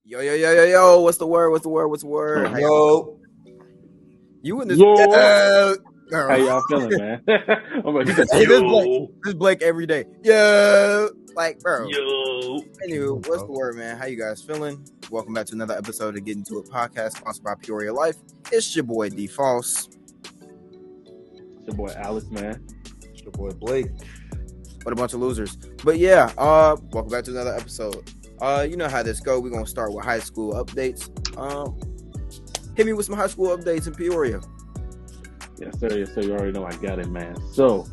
Yo, what's the word? How Yo, you in this? Yo. Girl. How y'all feeling, man? I'm like, Hey, this yo, Blake every day. Yo, like, bro. yo. Anywho, what's the word, man? How you guys feeling? Welcome back to another episode of Get Into It podcast, sponsored by Peoria Life. It's your boy D False. It's your boy Alex, man. it's your boy Blake. What a bunch of losers. But yeah, welcome back to another episode. You know how this go. We're gonna start with high school updates. Hit me with some high school updates in Peoria. Yes, sir. You already know I got it, man. So,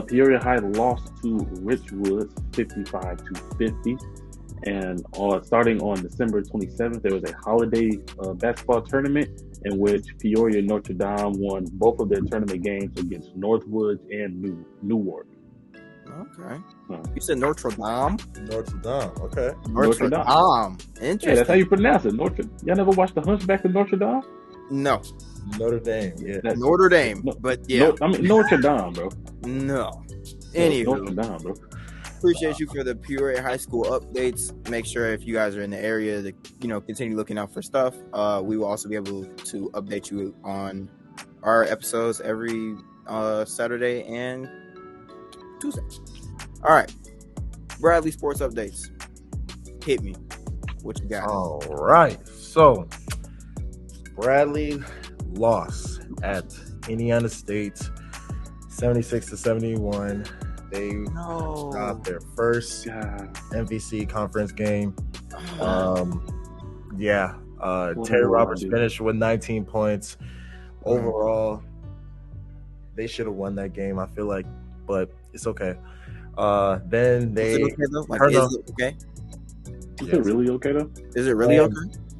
Peoria High lost to Richwoods 55-50. And starting on December 27th, there was a holiday basketball tournament in which Peoria and Notre Dame won both of their tournament games against Northwoods and Newark. Okay. You said Notre Dame? Notre Dame. Okay. Notre Dame. Interesting. Yeah, that's how you pronounce it. Y'all never watched The Hunchback of Notre Dame? No. Notre Dame. Yeah. That's Notre Dame. But yeah. Notre Dame, bro. No. Notre Anywho, Dame, bro. appreciate you for the Peoria High School updates. Make sure if you guys are in the area to, continue looking out for stuff. We will also be able to update you on our episodes every Saturday and Tuesday. All right. Bradley Sports Updates. Hit me. What you got? All right. So, Bradley lost at Indiana State 76-71. They got their first MVC conference game. Terry Roberts finished with 19 points. Overall, they should have won that game, I feel like, but it's okay. Then they is it okay though? Like, is it okay? Is it really okay though? Is it really okay?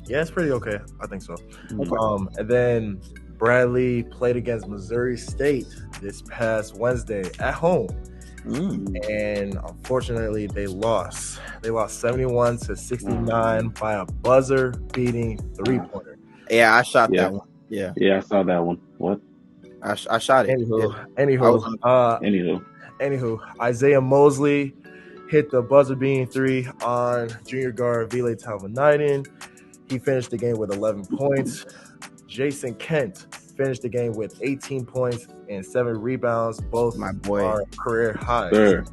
Yeah, it's pretty okay. I think so. Okay. And then Bradley played against Missouri State this past Wednesday at home. And unfortunately, they lost. They lost 71-69 by a buzzer-beating three-pointer. Yeah, I shot that one. Yeah, I saw that one. What? I shot it. Anywho, Isaiah Mosley hit the buzzer-beating three on junior guard Vile Talvanainen. He finished the game with 11 points. Jason Kent finished the game with 18 points and 7 rebounds. Both my boy are career highs. Sure.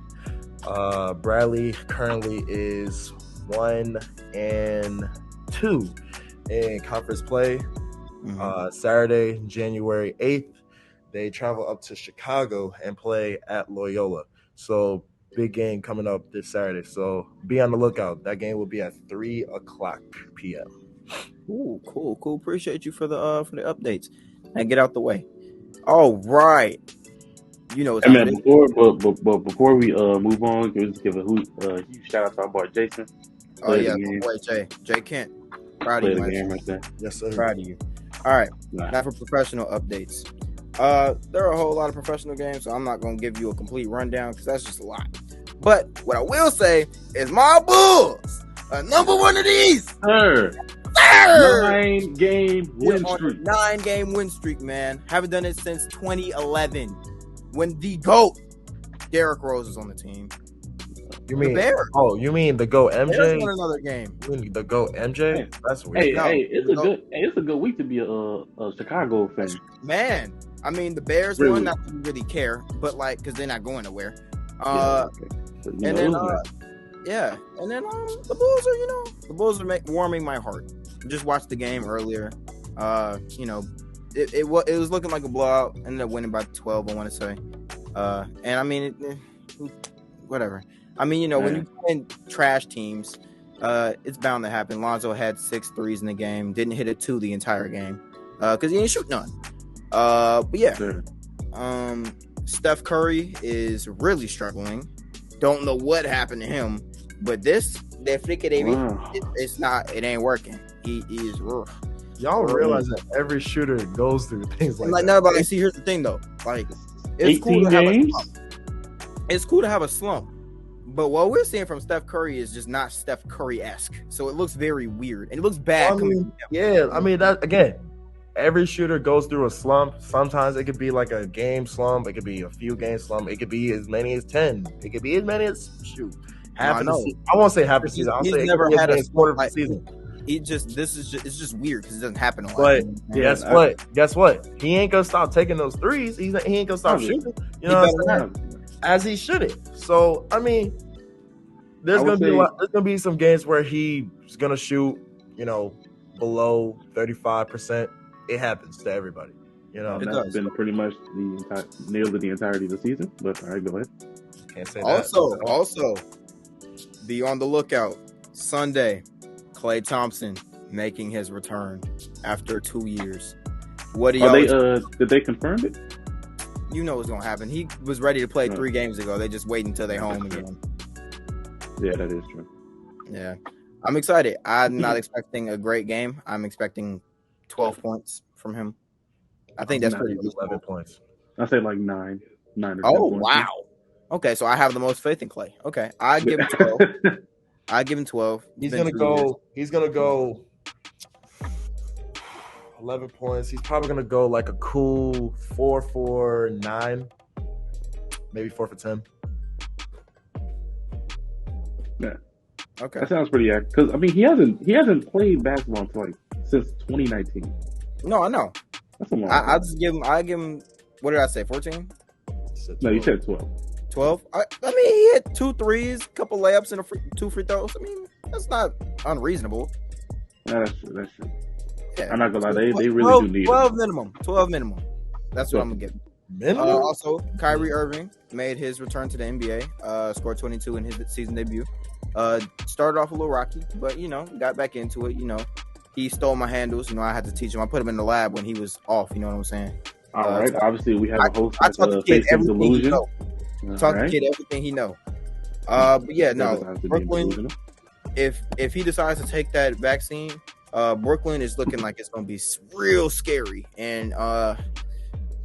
Bradley currently is 1-2 in conference play. Saturday, January 8th, they travel up to Chicago and play at Loyola. So big game coming up this Saturday. So be on the lookout. That game will be at 3:00 p.m. Ooh, cool. Appreciate you for the updates. And get out the way. All right. It's before we move on, let's give a huge shout out to our boy Jason. Oh yeah, my boy Jay Kent. Proud of you, game right there. Yes, sir. Proud of you. All right. Now for professional updates. There are a whole lot of professional games, so I'm not going to give you a complete rundown because that's just a lot. But what I will say is my Bulls are number one of these. Sir. 9-game win streak. 9-game win streak, man. Haven't done it since 2011 when the GOAT Derrick Rose was on the team. You mean the Bears? Oh, you mean the GOAT MJ? Bears won another game. You mean the GOAT MJ? That's weird. It's a good week to be a Chicago fan. Man, I mean the Bears really? won, not that you really care, but because they're not going nowhere. And then the Bulls are warming my heart. Just watched the game earlier. It was looking like a blowout. Ended up winning by 12, I want to say. And I mean, whatever. I mean, when you play trash teams, it's bound to happen. Lonzo had 6 threes in the game. Didn't hit a 2 the entire game because he didn't shoot none. But yeah, sure. Steph Curry is really struggling. Don't know what happened to him, but it's not. It ain't working. He is rough. Y'all realize that every shooter goes through things like that. No, but see, here's the thing though. Like, it's cool to have a slump. It's cool to have a slump, but what we're seeing from Steph Curry is just not Steph Curry-esque. So it looks very weird and it looks bad. That again. Every shooter goes through a slump. Sometimes it could be like a game slump. It could be a few game slump. It could be as many as 10. It could be as many as half of the season. I won't say half the season. I'll say never had a quarter of the season. it's just weird because it doesn't happen a lot. But guess what? He ain't gonna stop taking those threes. He ain't gonna stop shooting. You know what I'm saying? As he shouldn't. So I mean, there's gonna be some games where he's gonna shoot, below 35%. It happens to everybody. That's been pretty much nearly the entirety of the season. But all right, go ahead. Can't say that. Also, be on the lookout. Sunday, Klay Thompson making his return after 2 years. What do y'all? Did they confirm it? You know what's gonna happen. He was ready to play 3 games ago. They just wait until they're home again. Yeah, that is true. Yeah, I'm excited. I'm not expecting a great game. I'm expecting 12 points from him. I think that's pretty reasonable. 11 points. I say like 9 or 10 Oh, points. wow. Okay, so I have the most faith in Klay. Okay, I give him 12. I give him 12. He's gonna go 11 points. He's probably gonna go like a cool 4 for 9, maybe 4 for 10. Yeah. Okay. That sounds pretty accurate. Because I mean, he hasn't played basketball since 2019. No, I know. That's a long I just give him. I give him. What did I say? 14? No, you said 12. 12. I mean, he hit 2 threes, a couple layups, and 2 free throws. I mean, that's not unreasonable. That's true. Yeah. I'm not gonna lie, they really do need 12 minimum. 12 minimum. That's what I'm gonna give him. Minimum. Also, Kyrie Irving made his return to the NBA. Scored 22 in his season debut. Started off a little rocky, but got back into it. He stole my handles. I had to teach him. I put him in the lab when he was off. You know what I'm saying? All right. Obviously, we have a host I taught the kid everything he know. Taught the kid everything he know. But yeah, no. Brooklyn. If he decides to take that vaccine, Brooklyn is looking like it's gonna be real scary. And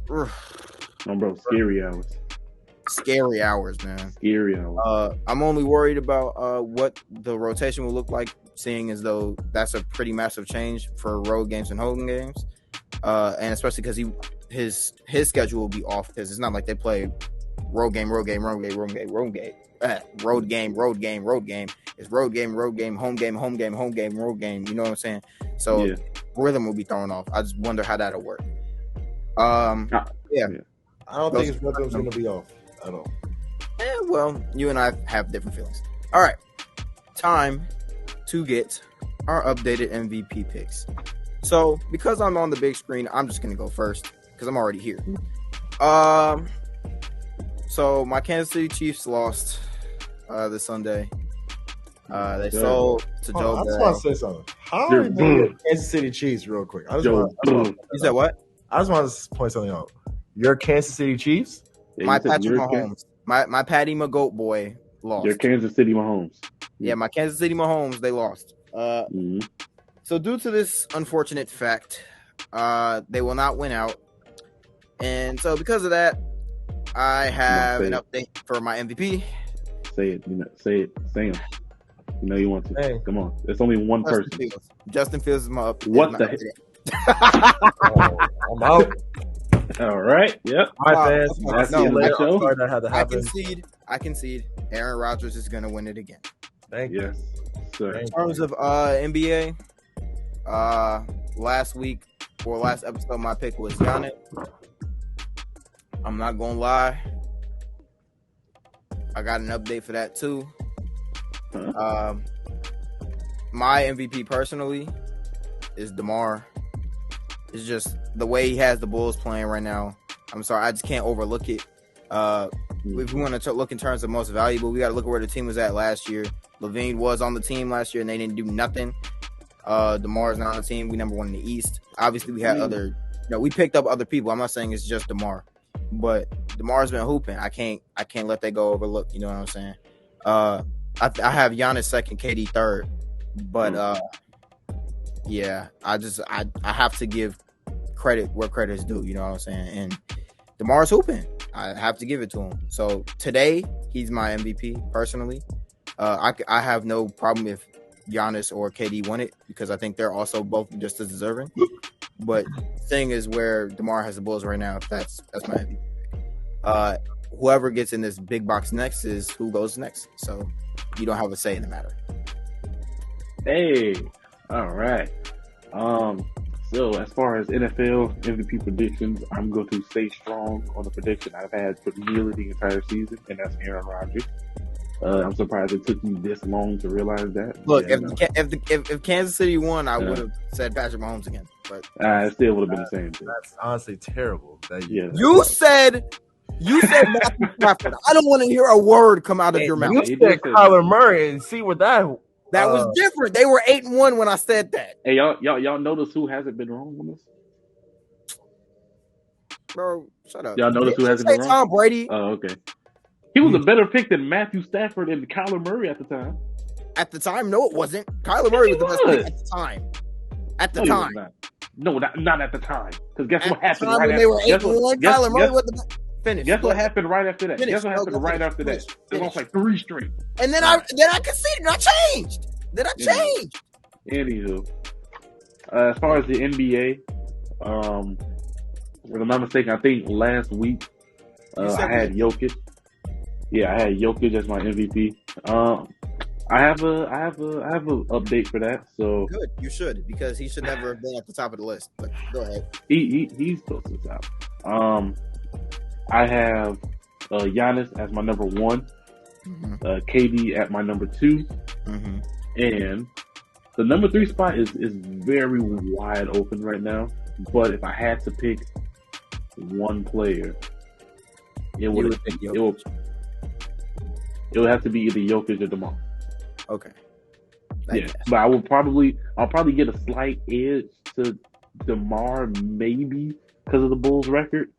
bro, scary hours. Scary hours, man. Scary hours. I'm only worried about what the rotation will look like, seeing as though that's a pretty massive change for road games and home games, and especially because his schedule will be off because it's not like they play road game. It's road game, home game, road game. You know what I'm saying? So rhythm will be thrown off. I just wonder how that'll work. Yeah. I don't think his rhythm's going to be off at all. Well, you and I have different feelings. All right. Time to get our updated MVP picks. So, because I'm on the big screen, I'm just going to go first because I'm already here. So, my Kansas City Chiefs lost this Sunday. They sold to Joe Burrow. I just want to say something. How are you Kansas City Chiefs real quick? You said what? I just want to point something out. Your Kansas City Chiefs? Yeah, my Patrick Mahomes. My Patty McGoat boy lost. Your Kansas City Mahomes. Yeah, my Kansas City Mahomes, they lost. So due to this unfortunate fact, they will not win out. And so because of that, I have an update for my MVP. Say it. Say him. You know you want to. Hey. Come on. There's only one person. Justin Fields is my update. What the heck? I'm out. All right. Yep. My fans. I concede. Aaron Rodgers is going to win it again. Thank you. Yes, sir. In terms of NBA, last episode, my pick was Giannis. I'm not going to lie. I got an update for that too. My MVP personally is DeMar. It's just the way he has the Bulls playing right now. I'm sorry, I just can't overlook it. If we want to look in terms of most valuable, we got to look at where the team was at last year. Levine was on the team last year, and they didn't do nothing. DeMar's not on the team. We number one in the East. Obviously, we had we picked up other people. I'm not saying it's just DeMar, but DeMar's been hooping. I can't let that go overlooked. You know what I'm saying? I have Giannis second, KD third, but yeah, I have to give credit where credit is due. You know what I'm saying? And DeMar's hooping. I have to give it to him. So today, he's my MVP personally. I have no problem if Giannis or KD won it because I think they're also both just as deserving. But the thing is where DeMar has the Bulls right now, that's my MVP. Whoever gets in this big box next is who goes next. So you don't have a say in the matter. Hey, All right. So as far as NFL MVP predictions, I'm going to stay strong on the prediction I've had for nearly the entire season, and that's Aaron Rodgers. I'm surprised it took you this long to realize that. Look, Yeah, if Kansas City won, I would have said Patrick Mahomes again. But it still would have been the same thing. That's honestly terrible. You said Matthew Stafford. I don't want to hear a word come out of your mouth. You said Kyler Murray, and see what that was different. They were 8-1 when I said that. Hey, y'all notice who hasn't been wrong on this? Bro, shut up. Y'all notice who hasn't been wrong? Tom Brady. Oh, okay. He was a better pick than Matthew Stafford and Kyler Murray at the time. At the time, no, it wasn't. Kyler Murray was the best pick at the time. At the time. No, not at the time. Because guess what happened right after they were 8-1? Kyler Murray was the best. Finish. Guess what happened right after that? Guess what happened right after that? They lost like 3 straight. And then I conceded. I changed. Anywho, as far as the NBA, if I'm not mistaken, I think last week I had Jokic. Yeah, I had Jokic as my MVP. I have a update for that. So good, you should, because he should never have been at the top of the list. But go ahead. He's close to the top. I have Giannis as my number 1, KD at my number 2, and the number 3 spot is very wide open right now. But if I had to pick one player, it would have to be either Jokic or DeMar. Okay. But I'll probably get a slight edge to DeMar, maybe because of the Bulls record.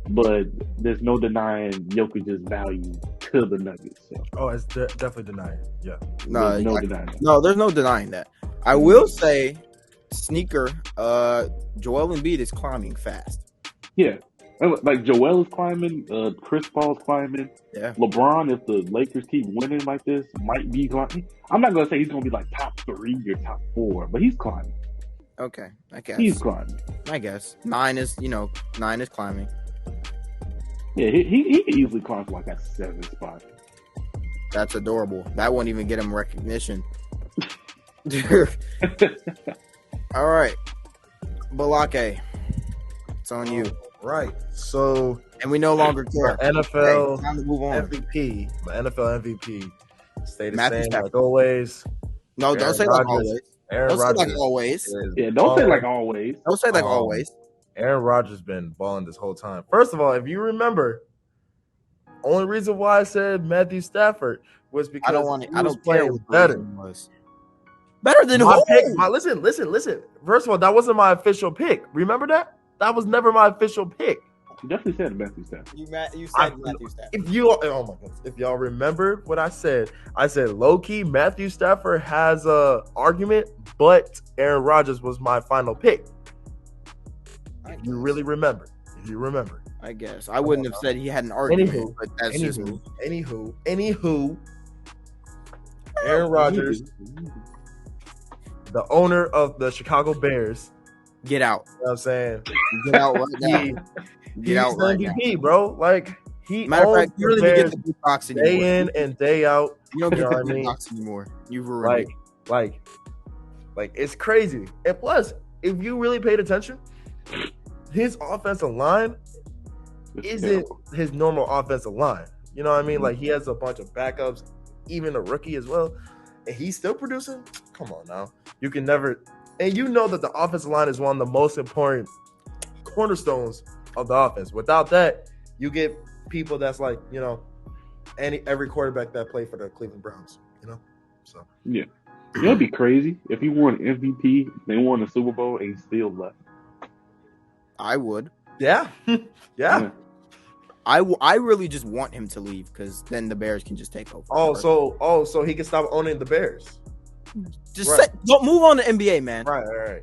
But there's no denying Jokic's value to the Nuggets. So. Oh, it's definitely denying. Yeah. There's no denying that. No, there's no denying that. I will say, sneaker, Joel Embiid is climbing fast. Yeah. Like Joel is climbing, Chris Paul's climbing. Yeah. LeBron, if the Lakers keep winning like this, might be climbing. I'm not gonna say he's gonna be like top 3 or top 4, but he's climbing. Okay, I guess he's climbing. I guess 9 is climbing. Yeah, he could easily climb to like that 7th spot. That's adorable. That won't even get him recognition. All right, Balake, it's on you. Right. So, and we no longer care. NFL time to move on. MVP. My NFL MVP. Stay the Matthew same Stafford. like always. No, don't say like always. Aaron Rodgers. Say like always. Yeah, don't say like always. Don't say like always. Aaron Rodgers been balling this whole time. First of all, if you remember, only reason why I said Matthew Stafford was because I don't care what better. Better than my who? Pick, listen. First of all, that wasn't my official pick. Remember that? That was never my official pick. You definitely said Matthew Stafford. You said Matthew Stafford. Oh my goodness, if y'all remember what I said low key Matthew Stafford has a argument, but Aaron Rodgers was my final pick. If you really remember, I guess I wouldn't have said he had an argument, but that's just me. Anywho, Aaron Rodgers, the owner of the Chicago Bears, get out. You know what I'm saying? Get out right now. Get out right MVP, now. Bro. Like, he matter of fact, you really don't get the big box anymore. Day in and day out. You don't get the big box anymore. You've ruined it. Like, it's crazy. And plus, if you really paid attention, his offensive line isn't his normal offensive line. You know what I mean? Like, he has a bunch of backups, even a rookie as well. And he's still producing? Come on now. You can never... And you know that the offensive line is one of the most important cornerstones of the offense. Without that, you get people that's like, you know, every quarterback that played for the Cleveland Browns, you know? So yeah. It'd be crazy if he won MVP, they won the Super Bowl, and he still left. I would. Yeah. Yeah. I really just want him to leave because then the Bears can just take over. So he can stop owning the Bears. Just don't move on to NBA, man. Right.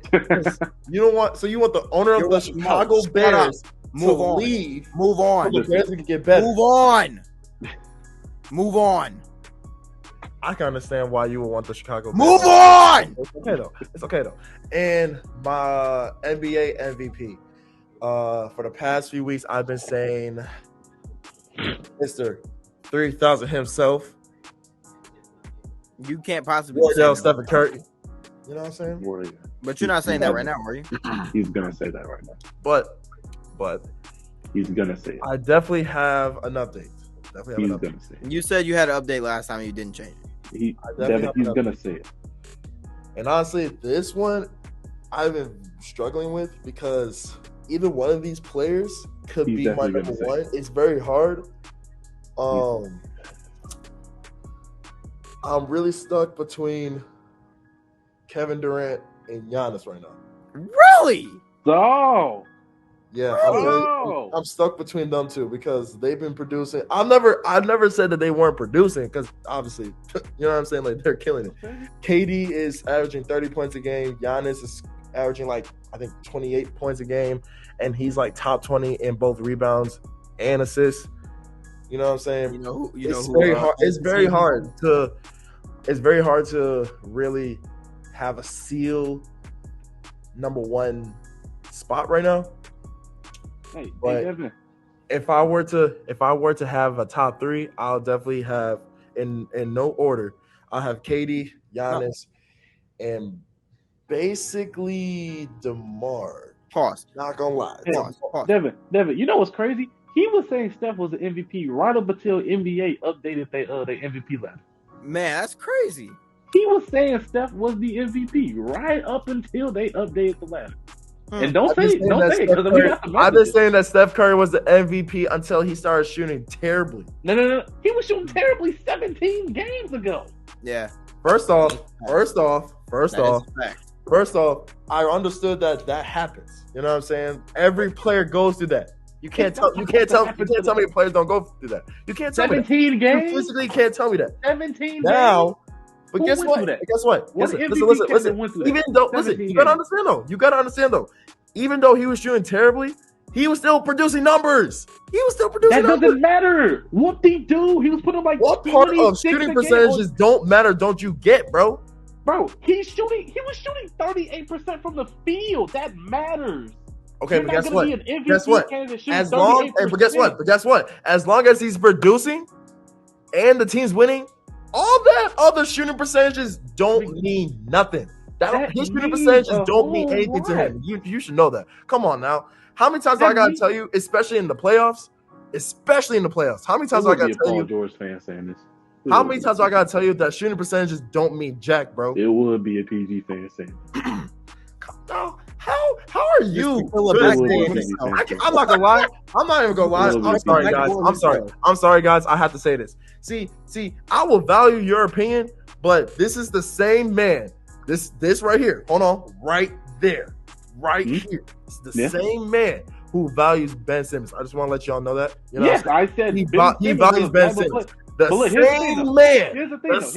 You want the owner of the Chicago Bears move on. Leave. Move on. So the Bears can get better. Move on. I can understand why you would want the Chicago Bears. Move on. It's okay though. And my NBA MVP. For the past few weeks, I've been saying Mr. 3000 himself. You can't possibly Wardell Stephen Curry. You know what I'm saying? Warrior. But you're not saying that right now, are you? He's gonna say that right now. But He's gonna say it. I definitely have an update. He's gonna say it. You said you had an update last time and you didn't change it. He's definitely gonna say it. And honestly, this one I've been struggling with because either one of these players could He's be my definitely number gonna say one. It's very hard. I'm really stuck between Kevin Durant and Giannis right now. Really? So, Yeah, Oh! I'm stuck between them two because they've been producing. I've never said that they weren't producing because obviously, you know what I'm saying. Like they're killing it. KD is averaging 30 points a game. Giannis is averaging like I think 28 points a game, and he's like top 20 in both rebounds and assists. You know what I'm saying? It's very hard to really have a seal number one spot right now. Hey, But Evan. if I were to have a top three, I'll definitely have in no order. I'll have KD, Giannis, and basically DeMar. Pause. Not gonna lie. Pause. Devin, you know what's crazy? He was saying Steph was the MVP right up until NBA updated their MVP list. Man, that's crazy. He was saying Steph was the MVP right up until they updated the ladder. And don't say it because we got the I've been messages. saying that Steph Curry was the MVP until he started shooting terribly. No. He was shooting terribly 17 games ago. Yeah. First off, That is a fact. I understood that happens. You know what I'm saying? Every player goes through that. You can't tell me players don't go through that. You can't tell me that. 17 You games? physically can't tell me that. 17 Now, games? but Who guess went what? through that? Guess what? What Listen. MVP went through that? Even though, listen, 17 you gotta games. understand though. Even though he was shooting terribly, he was still producing numbers. That doesn't matter. Whoop-de-doo. He was putting like What part 26 of shooting a game percentages don't matter? Don't you get, bro? Bro, he was shooting 38% from the field. That matters. Okay, You're but not guess gonna what? be an MVP Guess what? candidate shooting As long, 38%. but guess what? As long as he's producing and the team's winning, all that other shooting percentages don't mean nothing. His shooting percentages don't mean anything to him. You should know that. Come on now. How many times do I gotta tell you, especially in the playoffs? How many times do I gotta tell you? Paul George fan saying this. How many times do I gotta tell you that shooting percentages don't mean jack, bro? It would be a PG fan saying. How are you? I'm not gonna lie. I'm not even gonna lie. I'm sorry, guys. I'm sorry, guys. I have to say this. See, I will value your opinion, but this is the same man. This right here. Hold on, right there, here. It's the same man who values Ben Simmons. I just want to let y'all know that. You know yes, I said he values Ben Simmons. The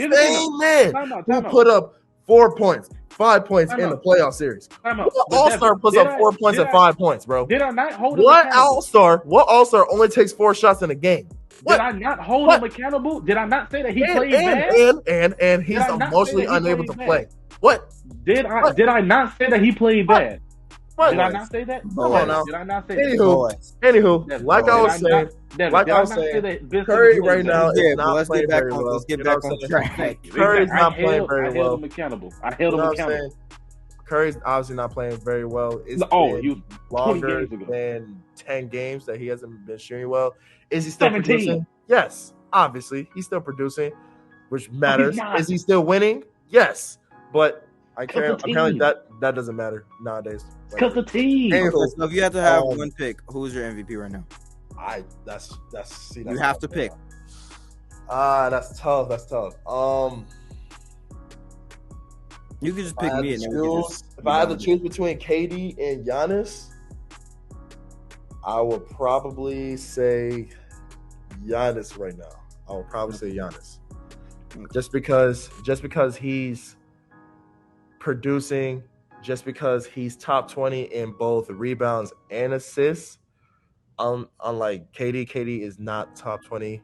same man who put up 4 points, 5 points in the playoff series. What all-star puts up 4 points and 5 points, bro? Did I not hold him What accountable? all-star only takes 4 shots in a game? Did I not hold him accountable? Did I not say that he played bad? And he's emotionally unable to play. What? Did I not say that he played bad? What? Did I not say that? Come on now. Did I not say that? Anywho, like I was saying, Curry right now is not playing very well. Let's get back on track. Curry's not playing very well. I held him accountable. Curry's obviously not playing very well. It's he was longer 20 games ago. than 10 games that he hasn't been shooting well. Is he still 17. producing? Yes, obviously he's still producing, which matters. Is he still winning? Yes, but apparently that doesn't matter nowadays. Because the team. So if you had to have one pick, who's your MVP right now? You have to pick. That's tough. You can just pick me. If I had to choose between KD and Giannis, I would probably say Giannis right now. I would probably say Giannis, just because he's producing, just because he's top 20 in both rebounds and assists. Unlike KD is not top 20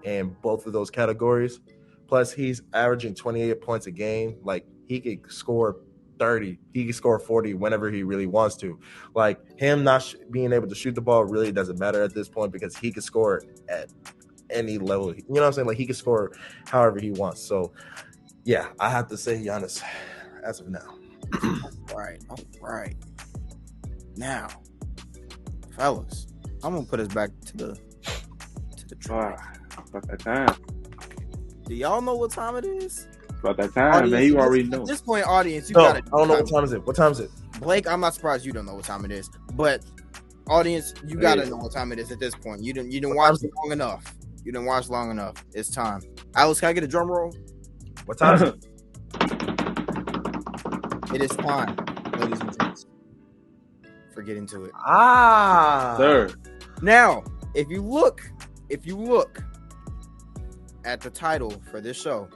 in both of those categories. Plus, he's averaging 28 points a game. Like, he could score 30. He can score 40 whenever he really wants to. Like, him not being able to shoot the ball really doesn't matter at this point because he can score at any level. You know what I'm saying? Like, he can score however he wants. So, yeah, I have to say Giannis as of now. All right. Now, fellas, I'm gonna put us back to the track. About that time. Do y'all know what time it is? About that time, man. You already know. At this point, audience, you No, gotta. I don't know what time is it. What time is it? Blake, I'm not surprised you don't know what time it is, but audience, you gotta know what time it is at this point. You didn't watch long enough. You didn't watch long enough. It's time. Alex, can I get a drum roll? What time is it? It is time, ladies and gents. For getting to it. Sir. Now, if you look at the title for this show,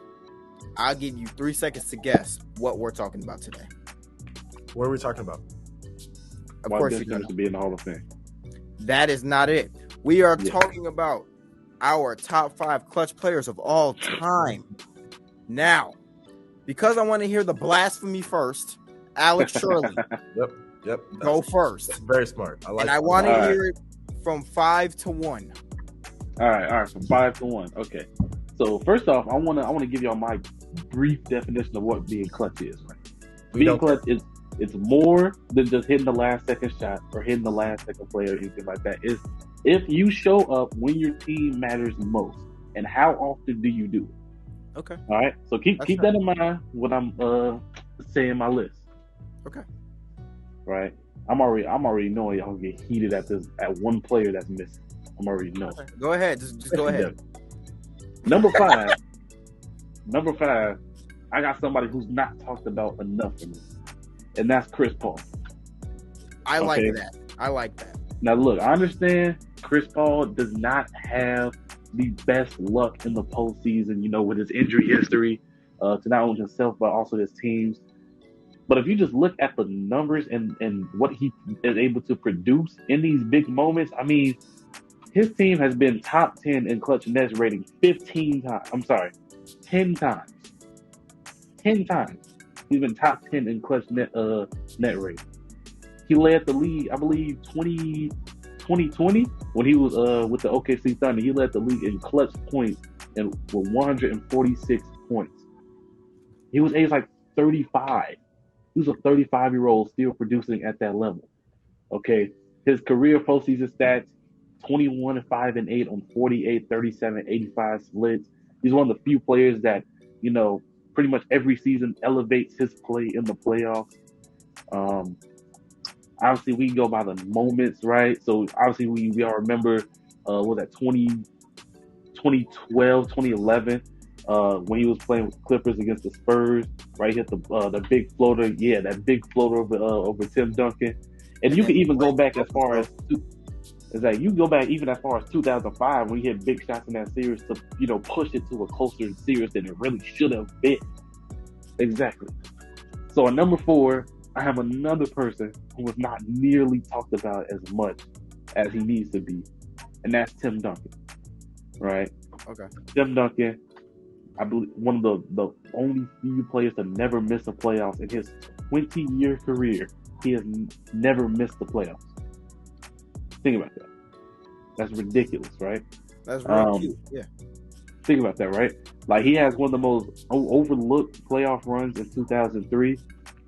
I'll give you 3 seconds to guess what we're talking about today. What are we talking about? Of Why course, Ben you Simmons know. to be in the Hall of Fame. That is not it. We are talking about our top 5 clutch players of all time. Now, because I want to hear the blasphemy first, Alex Shirley, Yep. go first. Very smart. I like. And I want to hear it from 5 to 1. All right, from 5 to 1. Okay. So first off, I wanna give y'all my brief definition of what being clutch is. Right? Being clutch is it's more than just hitting the last second shot or hitting the last second play or anything like that. It's if you show up when your team matters most, and how often do you do it? Okay. All right. So keep that in mind when I'm saying my list. Okay. Right. I'm already knowing y'all get heated at one player that's missing. I'm already knowing. Okay. Go ahead. Just go ahead. Number 5. I got somebody who's not talked about enough in this, and that's Chris Paul. I like that. Now, look, I understand Chris Paul does not have the best luck in the postseason, with his injury history to not only himself, but also his teams. But if you just look at the numbers and what he is able to produce in these big moments, I mean, his team has been top 10 in clutch net rating 10 times. 10 times. He's been top 10 in clutch net rating. He led the league, I believe, 2020 when he was with the OKC Thunder. He led the league in clutch points and with 146 points. He was aged like 35. He was a 35-year-old still producing at that level. Okay, his career postseason stats: 21-5-8 on 48, 37, 85 splits. He's one of the few players that pretty much every season elevates his play in the playoffs. Obviously, we go by the moments, right? So obviously, we all remember was that 2012, 2011 when he was playing with the Clippers against the Spurs, right? He hit the big floater, that big floater over Tim Duncan. And you can even go back as far as you go back even as far as 2005 when he hit big shots in that series to push it to a closer series than it really should have been. Exactly. So at number 4, I have another person who was not nearly talked about as much as he needs to be, and that's Tim Duncan. Right? Okay. Tim Duncan, I believe one of the only few players to never miss the playoffs in his 20-year career. He has never missed the playoffs. Think about that. That's ridiculous, right? That's really cute. Yeah. Think about that, right? Like, he has one of the most overlooked playoff runs in 2003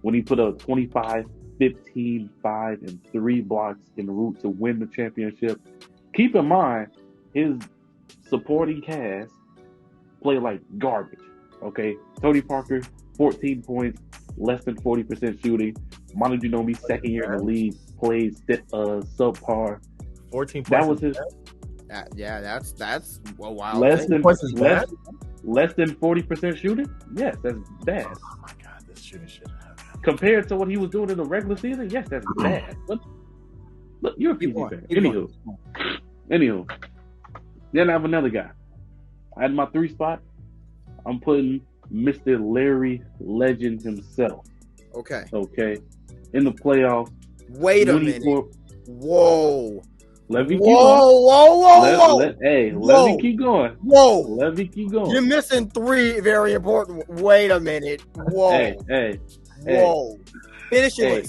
when he put up 25, 15, 5, and 3 blocks en route to win the championship. Keep in mind, his supporting cast play like garbage, okay? Tony Parker, 14 points, less than 40% shooting. Manu Ginobili, second year in the league, played subpar. 14 points. That was his. That's wow. Less than points is bad? Less than 40% shooting? Yes, that's bad. Oh my God, this shooting shit. Compared to what he was doing in the regular season, yes, that's bad. But look, you're a PG fan. Anywho. Then I have another guy. I had my 3 spot. I'm putting Mr. Larry Legend himself. Okay. In the playoffs. Wait a minute. Whoa. Let me keep going. Let me keep going. Whoa. Let me keep going. You're missing 3 very important. Wait a minute. Whoa. Whoa. Finish your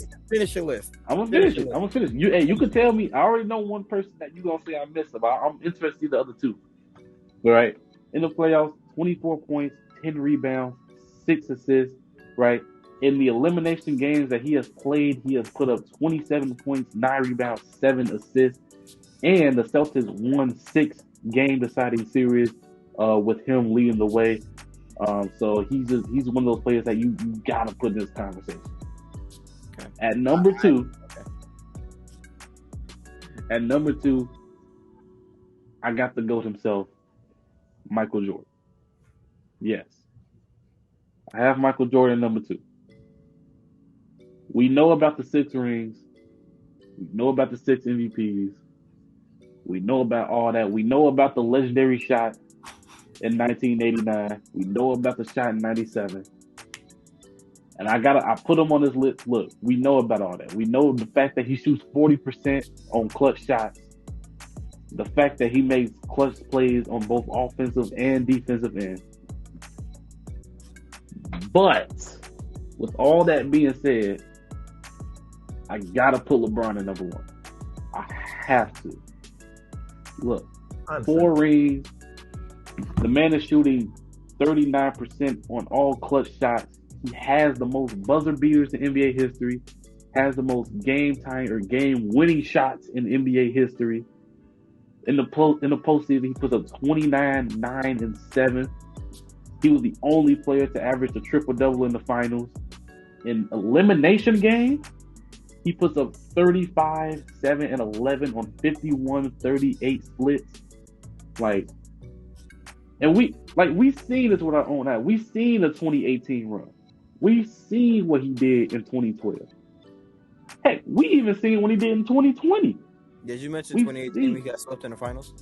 list. I'm gonna finish it. You can tell me. I already know one person that you gonna say I missed about. I'm interested in the other 2. All right. In the playoffs, 24 points, 10 rebounds, 6 assists. Right. In the elimination games that he has played, he has put up 27 points, 9 rebounds, 7 assists, and the Celtics won 6 game deciding series with him leading the way. So he's one of those players that you gotta put in this conversation. Okay. At number two, okay. I got the GOAT himself, Michael Jordan. Yes, I have Michael Jordan number 2. We know about the 6 rings. We know about the 6 MVPs. We know about all that. We know about the legendary shot in 1989. We know about the shot in 97. And I put him on this list. Look, we know about all that. We know the fact that he shoots 40% on clutch shots. The fact that he makes clutch plays on both offensive and defensive end. But with all that being said, I gotta put LeBron at number 1. I have to. Look, 4 rings. The man is shooting 39% on all clutch shots. He has the most buzzer beaters in NBA history. Has the most game tying or game winning shots in NBA history. In the postseason, he puts up 29, 9, and 7. He was the only player to average a triple double in the finals. In elimination games, he puts up 35, 7, and 11 on 51-38 splits. We've seen this with our own eyes. We've seen the 2018 run. We've seen what he did in 2012. Heck, we even seen what he did in 2020. Did you mention 2018 we got swept in the finals?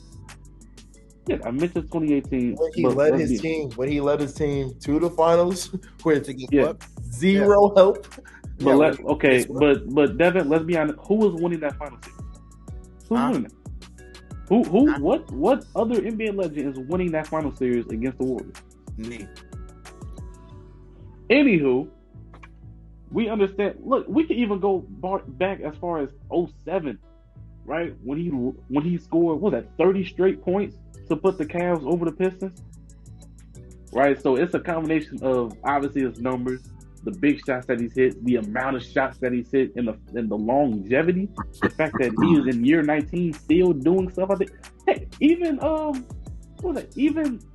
Yeah, I mentioned 2018. When he led his team to the finals with zero help. But Devin, let's be honest. Who was winning that final series? Who's winning that? What other NBA legend is winning that final series against the Warriors? Me. Anywho, we understand. Look, we can even go back as far as 2007, right? When he scored, what was that, 30 straight points to put the Cavs over the Pistons, right? So it's a combination of obviously his numbers, the big shots that he's hit, the amount of shots that he's hit, and the longevity, the fact that he is in year 19 still doing stuff. I think, hey, even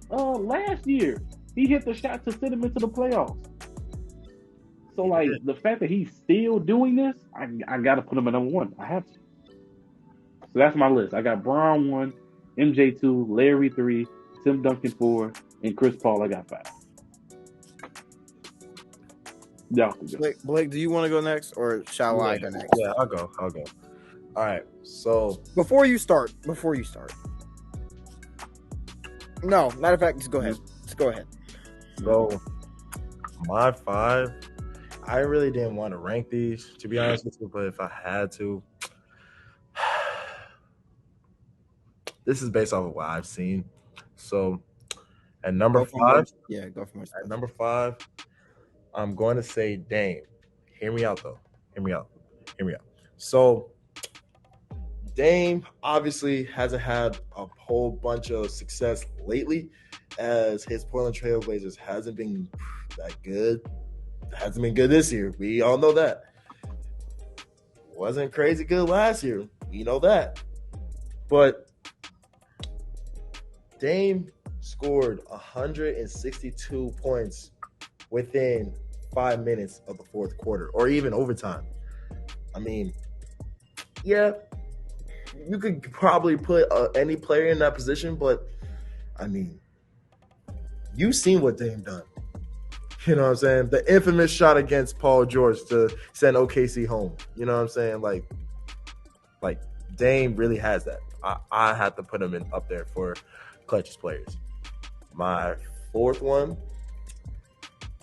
last year he hit the shot to send him into the playoffs. So the fact that he's still doing this, I got to put him at number 1. I have to. So that's my list. I got Bron 1, MJ 2, Larry 3, Tim Duncan 4, and Chris Paul. I got 5. Yeah. Blake, do you want to go next, or shall I go next? Yeah, I'll go. All right. So before you start. No, matter of fact, just go ahead. So my 5. I really didn't want to rank these, to be honest with you, but if I had to, this is based off of what I've seen. So at number 5, go for it. At number 5, I'm going to say Dame. Hear me out, though. Hear me out. So Dame obviously hasn't had a whole bunch of success lately, as his Portland Trail Blazers hasn't been that good. Hasn't been good this year. We all know that. Wasn't crazy good last year. We know that. But Dame scored 162 points within 5 minutes of the fourth quarter, or even overtime. I mean, yeah, you could probably put any player in that position, but I mean, you've seen what Dame done. You know what I'm saying? The infamous shot against Paul George to send OKC home. You know what I'm saying? Like Dame really has that. I have to put him up there for clutchest players. My 4th one.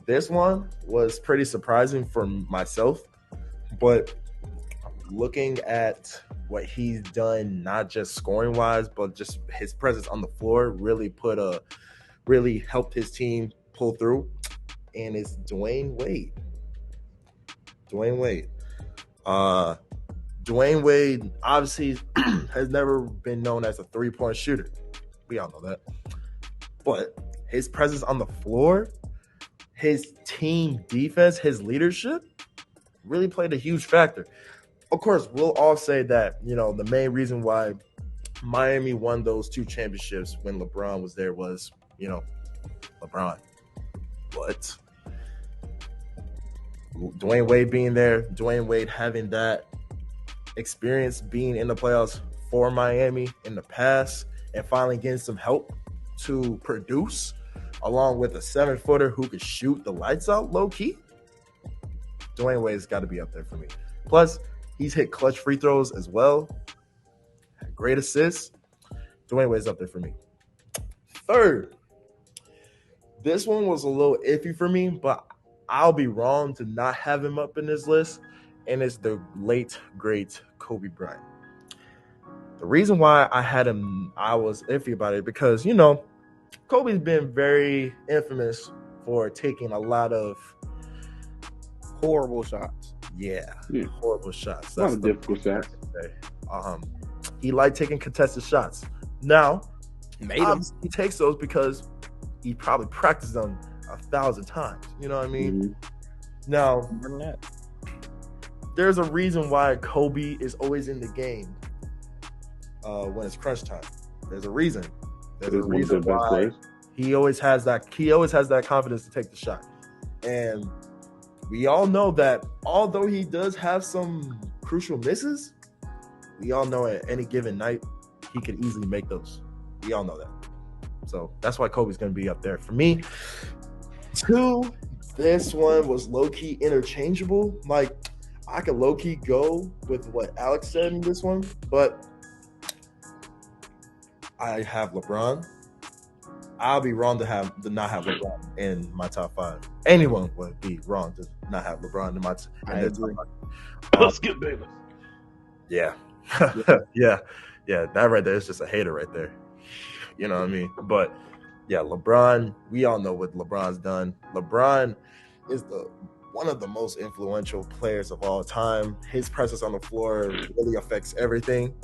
This one was pretty surprising for myself, but looking at what he's done, not just scoring wise, but just his presence on the floor, really helped his team pull through. And it's Dwayne Wade. Dwayne Wade obviously has never been known as a 3-point shooter. We all know that. But his presence on the floor, his team defense, his leadership really played a huge factor. Of course, we'll all say that, the main reason why Miami won those 2 championships when LeBron was there was, LeBron. But Dwayne Wade being there, Dwayne Wade having that experience being in the playoffs for Miami in the past and finally getting some help to produce, along with a 7-footer who could shoot the lights out low key, Dwayne Wade's got to be up there for me. Plus, he's hit clutch free throws as well. Great assists. Dwayne Wade's up there for me. Third, this one was a little iffy for me, but I'll be wrong to not have him up in this list, and it's the late, great Kobe Bryant. The reason why I had him, I was iffy about it because, Kobe's been very infamous for taking a lot of horrible shots. Yeah. Horrible shots. That's a difficult shot. He liked taking contested shots. Now, he takes those because he probably practiced them 1,000 times. You know what I mean? Mm-hmm. Now, there's a reason why Kobe is always in the game when it's crunch time. There's a reason. There's a reason why he always has that. He always has that confidence to take the shot. And we all know that although he does have some crucial misses, we all know at any given night he could easily make those. We all know that. So that's why Kobe's going to be up there. For me, 2, this one was low-key interchangeable. Like, I could low-key go with what Alex said in this one, but I have LeBron. I'll be wrong to not have LeBron in my top 5. Anyone would be wrong to not have LeBron in my top 5. Let's get Davis. Yeah. Yeah. That right there is just a hater right there. You know what I mean? But yeah, LeBron, we all know what LeBron's done. LeBron is one of the most influential players of all time. His presence on the floor really affects everything.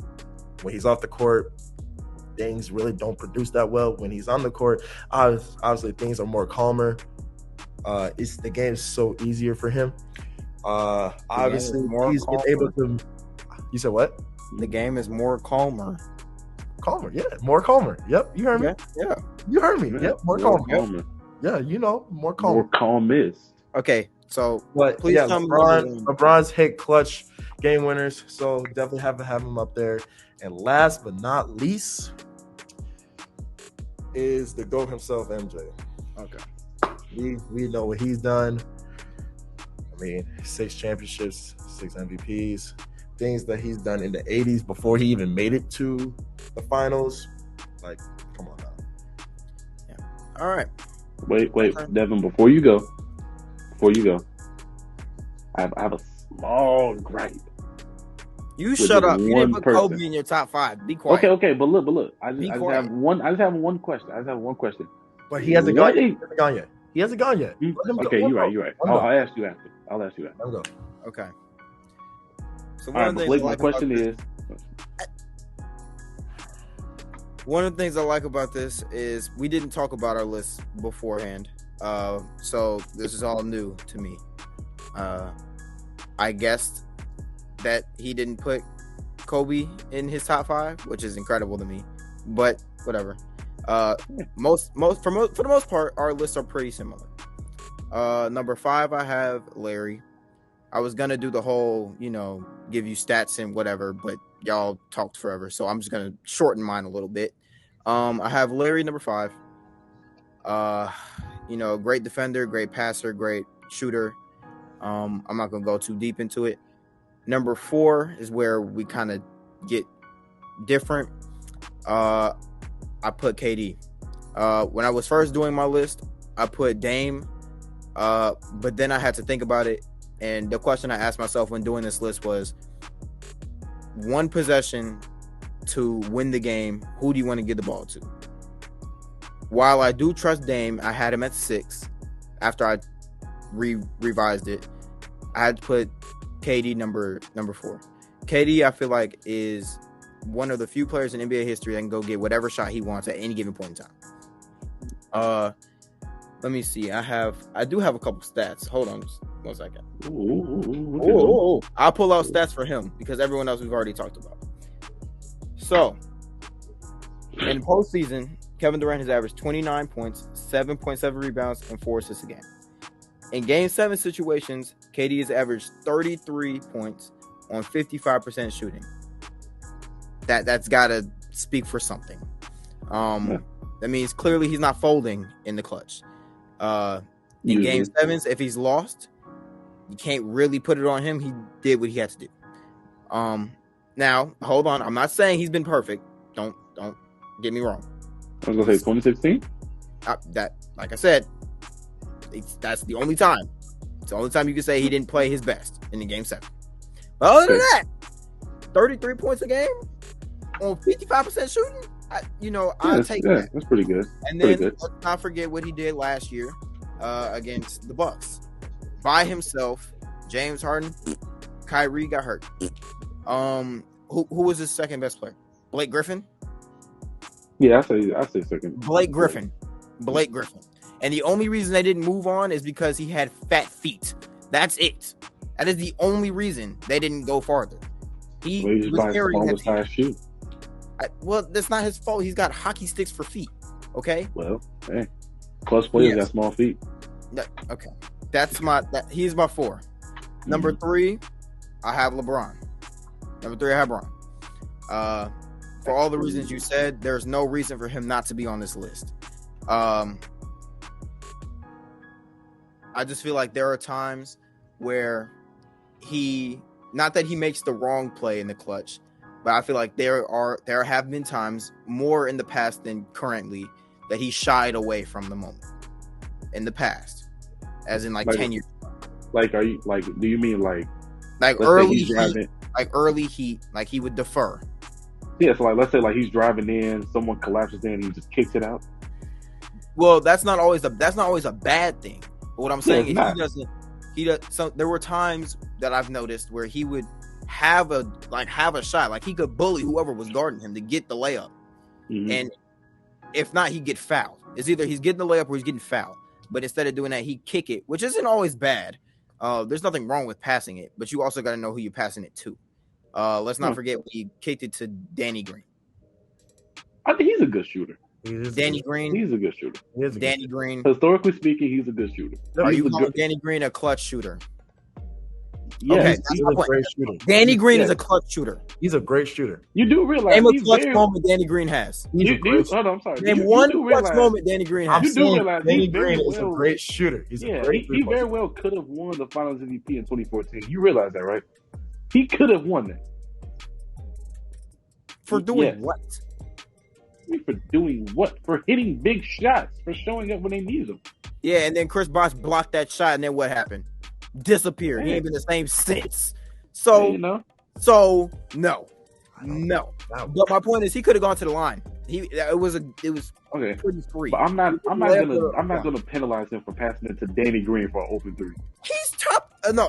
When he's off the court, things really don't produce that well. When he's on the court, obviously things are more calmer. The game's so easier for him. Obviously, he's been able to. You said what? The game is more calmer. More calmer. Yep, you heard me. Yeah. You heard me. Yep, more calmer. Yeah, more calmer. More calmist. Okay, so please tell me LeBron's hit clutch game winners, so definitely have to have him up there. And last but not least is the GOAT himself, MJ. Okay. We know what he's done. I mean, 6 championships, 6 MVPs, things that he's done in the 80s before he even made it to the finals. Like, come on now. Yeah. All right. Wait, Devin, before you go, I have a small gripe. You shut up. You didn't put Kobe in your top 5. Be quiet. Okay, but look. I just have one question. But he hasn't gone yet. He hasn't gone yet. Okay, you're right. I'll ask you after. Let him go. Okay. So my question is, one of the things I like about this is we didn't talk about our list beforehand. So this is all new to me. I guessed that he didn't put Kobe in his top 5, which is incredible to me. But whatever. For the most part, our lists are pretty similar. Number 5, I have Larry. I was gonna do the whole, give you stats and whatever, but y'all talked forever, so I'm just gonna shorten mine a little bit. I have Larry number 5. Great defender, great passer, great shooter. I'm not gonna go too deep into it. Number 4 is where we kind of get different. I put KD. When I was first doing my list, I put Dame, but then I had to think about it. And the question I asked myself when doing this list was, one possession to win the game, who do you want to give the ball to? While I do trust Dame, I had him at 6 after I revised it. I had to put KD number 4. KD, I feel like, is one of the few players in NBA history that can go get whatever shot he wants at any given point in time. Let me see. I do have a couple stats. Hold on just 1 second. Ooh. I'll pull out stats for him because everyone else we've already talked about. So, in the postseason, Kevin Durant has averaged 29 points, 7.7 rebounds, and 4 assists a game. In Game 7 situations, KD has averaged 33 points on 55% shooting. That's got to speak for something. That means clearly he's not folding in the clutch. In Game 7s, if he's lost, you can't really put it on him. He did what he had to do. Now, hold on. I'm not saying he's been perfect. Don't get me wrong. I was gonna say 2016. That, like I said, that's the only time. It's the only time you can say he didn't play his best in the Game 7. But other than that, 33 points a game on 55% shooting. I'll take that. That's pretty good. And then let's not forget what he did last year against the Bucks. By himself, James Harden, Kyrie got hurt. Who was his second best player? Blake Griffin? Yeah, I say second. Blake Griffin. And the only reason they didn't move on is because he had fat feet. That's it. That is the only reason they didn't go farther. He was carrying that size shoe. Well, that's not his fault. He's got hockey sticks for feet. Okay. Well, hey, plus players got small feet. Okay, he's my 4. Number 3, I have LeBron. For all the reasons you said, there's no reason for him not to be on this list. I just feel like there are times where not that he makes the wrong play in the clutch, but I feel like there have been times more in the past than currently that he shied away from the moment in the past, as in like 10 years ago. Like, are you like? Do you mean like early heat? Like early heat, like he would defer. Yeah, so like let's say like he's driving in, someone collapses in, and he just kicks it out. Well, that's not always a bad thing. But what I'm saying is he does. So there were times that I've noticed where he would have a shot, like he could bully whoever was guarding him to get the layup, and if not, he'd get fouled. It's either he's getting the layup or he's getting fouled. But instead of doing that, he kick it, which isn't always bad. There's nothing wrong with passing it, but you also got to know who you're passing it to. Let's not forget he kicked it to Danny Green. I think he's a good shooter. Danny Green. He's a good shooter. Danny Green. Historically speaking, he's a good shooter. Are you calling Danny Green a clutch shooter? Yeah, okay, he's a great shooter. Danny Green is a clutch shooter. He's a great shooter. You do realize name a clutch moment Danny Green has. Hold on, I'm sorry. Name one clutch moment Danny Green has. You do realize Danny Green is a great shooter. He's a great he very well could have won the Finals MVP in 2014. You realize that, right? He could have won that. For doing what? For doing what? For hitting big shots. For showing up when they need them. Yeah, and then Chris Bosh blocked that shot, and then what happened? Disappeared. He ain't been the same since. So, no. But my point is, he could have gone to the line. It was okay. Pretty free. But I'm not gonna penalize him for passing it to Danny Green for an open 3. He's top. No,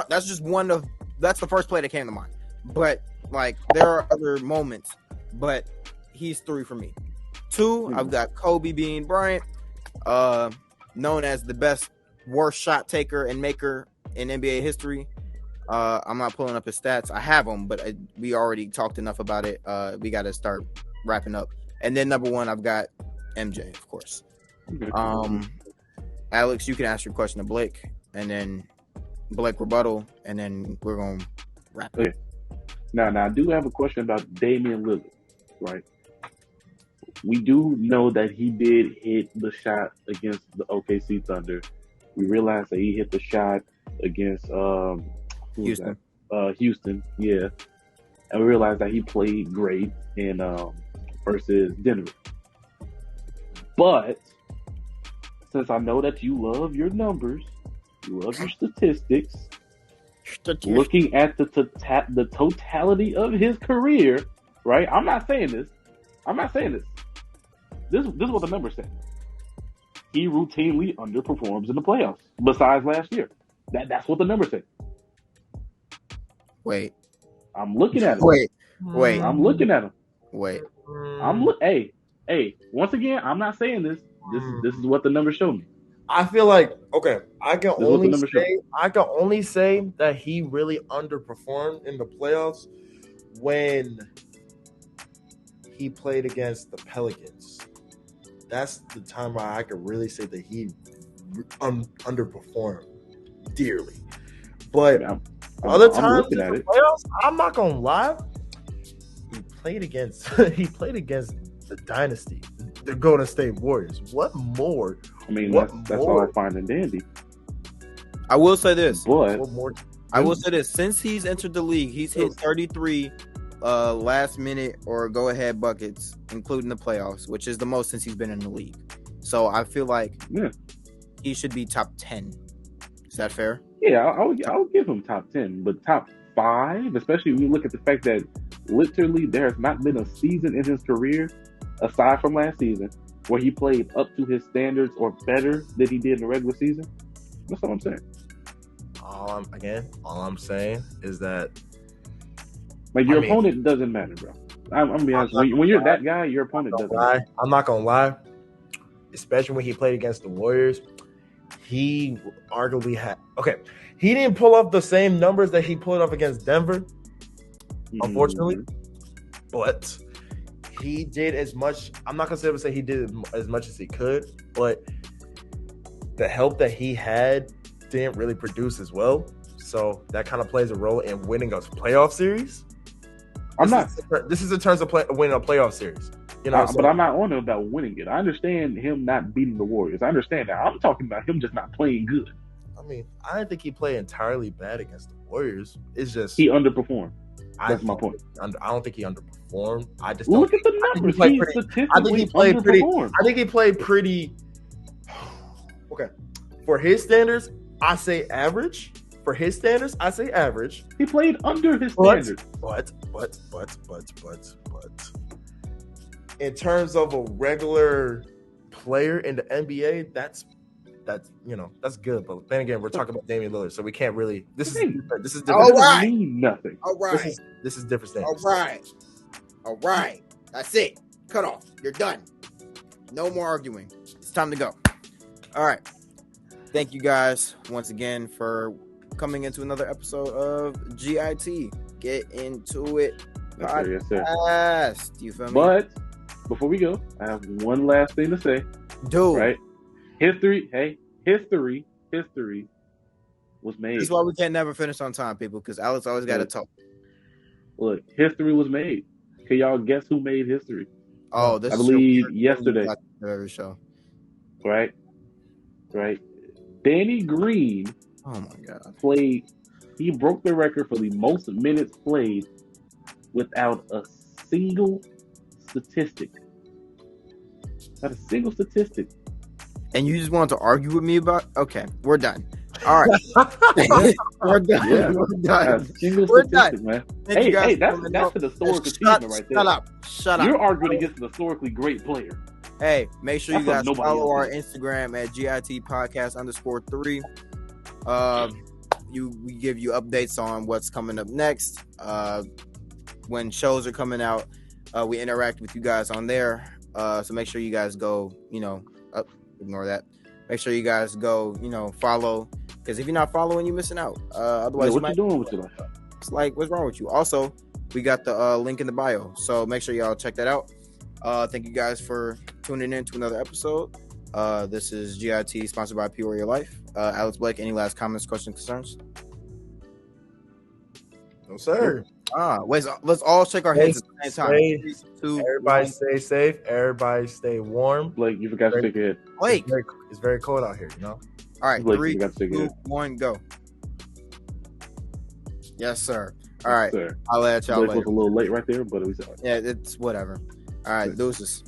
that's just one of. That's the first play that came to mind. But like, there are other moments. But he's 3 for me. 2, I've got Kobe Bryant, known as the worst shot taker and maker in NBA history. I'm not pulling up his stats. I have them, but we already talked enough about it. We got to start wrapping up. And then number 1, I've got MJ, of course. Alex, you can ask your question to Blake, and then Blake rebuttal, and then we're going to wrap it. Okay. Now, I do have a question about Damian Lillard, right? We do know that he did hit the shot against the OKC Thunder. We realized that he hit the shot against Houston. Houston, yeah. And we realized that he played great in versus Denver. But since I know that you love your numbers, you love your statistics, looking at the totality of his career, right? I'm not saying this. This is what the numbers say. He routinely underperforms in the playoffs, besides last year. That's what the numbers say. Wait. I'm looking at him. Wait. I'm looking at him. Wait. Hey. Once again, I'm not saying this. This is what the numbers show me. I feel like I can This is what the numbers show. only say that he really underperformed in the playoffs when he played against the Pelicans. That's the time where I could really say that he underperformed dearly. But other times in the playoffs, I'm not gonna lie, he played against the dynasty, the Golden State Warriors. What more? I mean, that's all fine and dandy. I will say this. But I will say this. Since he's entered the league, he's hit 33 last minute or go ahead buckets, including the playoffs, which is the most since he's been in the league. So I feel like he should be top 10. Is that fair? Yeah, I'll give him top 10, but top 5, especially when you look at the fact that literally there has not been a season in his career, aside from last season, where he played up to his standards or better than he did in the regular season. That's what I'm saying. All I'm saying is that your opponent doesn't matter, bro. I'm gonna be honest. When you're that guy, your opponent doesn't matter. I'm not gonna lie, especially when he played against the Warriors. He arguably had he didn't pull off the same numbers that he pulled off against Denver, unfortunately, but he did as much. I'm not gonna say he did as much as he could, but the help that he had didn't really produce as well. So that kind of plays a role in winning a playoff series. This is in terms of winning a playoff series. But I'm not on him about winning it. I understand him not beating the Warriors. I understand that. I'm talking about him just not playing good. I mean, I didn't think he played entirely bad against the Warriors. It's just he underperformed. That's my point. I don't think he underperformed. I just look at the numbers. I think he played pretty. Okay, for his standards, I say average. For his standards, I say average. He played under his standards. But. In terms of a regular player in the NBA, that's good. But then again, we're talking about Damian Lillard, so we can't really. This is different. All right. Mean nothing. All right. This is different standards. All right. That's it. Cut off. You're done. No more arguing. It's time to go. All right. Thank you guys once again for coming into another episode of GIT. Get into it. Yes, sir. You feel me? But before we go, I have one last thing to say. Dude. Right? History was made. This is why we can't never finish on time, people, because Alex always got to talk. Look, history was made. Can y'all guess who made history? Oh, this I believe yesterday. Every show. Right. Danny Green. Oh my God. He broke the record for the most minutes played without a single statistic. Not a single statistic. And you just wanted to argue with me about? Okay, we're done. All right. We're done. Yeah. We're done. We're done, man. Hey, that's an historic achievement right there. Shut up. You're arguing against an historically great player. Hey, make sure you guys follow our Instagram at GIT Podcast _3. We give you updates on what's coming up next. When shows are coming out, we interact with you guys on there. So make sure you guys go, ignore that. Make sure you guys go, follow. Because if you're not following, you're missing out. Otherwise, what you doing with your life? It's like, what's wrong with you? Also, we got the link in the bio. So make sure y'all check that out. Thank you guys for tuning in to another episode. This is GIT, sponsored by Peoria Life. Alex Blake, any last comments, questions, concerns? No, sir. Wait, let's all shake our heads at the same time. 3, 2, everybody 1. Stay safe. Everybody stay warm. Blake, you forgot to shake your head. Blake. It's very cold out here, All right, Blake, 3, 2, 1, go. Yes, sir. All right. Sir. I'll let y'all Blake was a little late right there, but it was yeah, it's whatever. All right, deuces.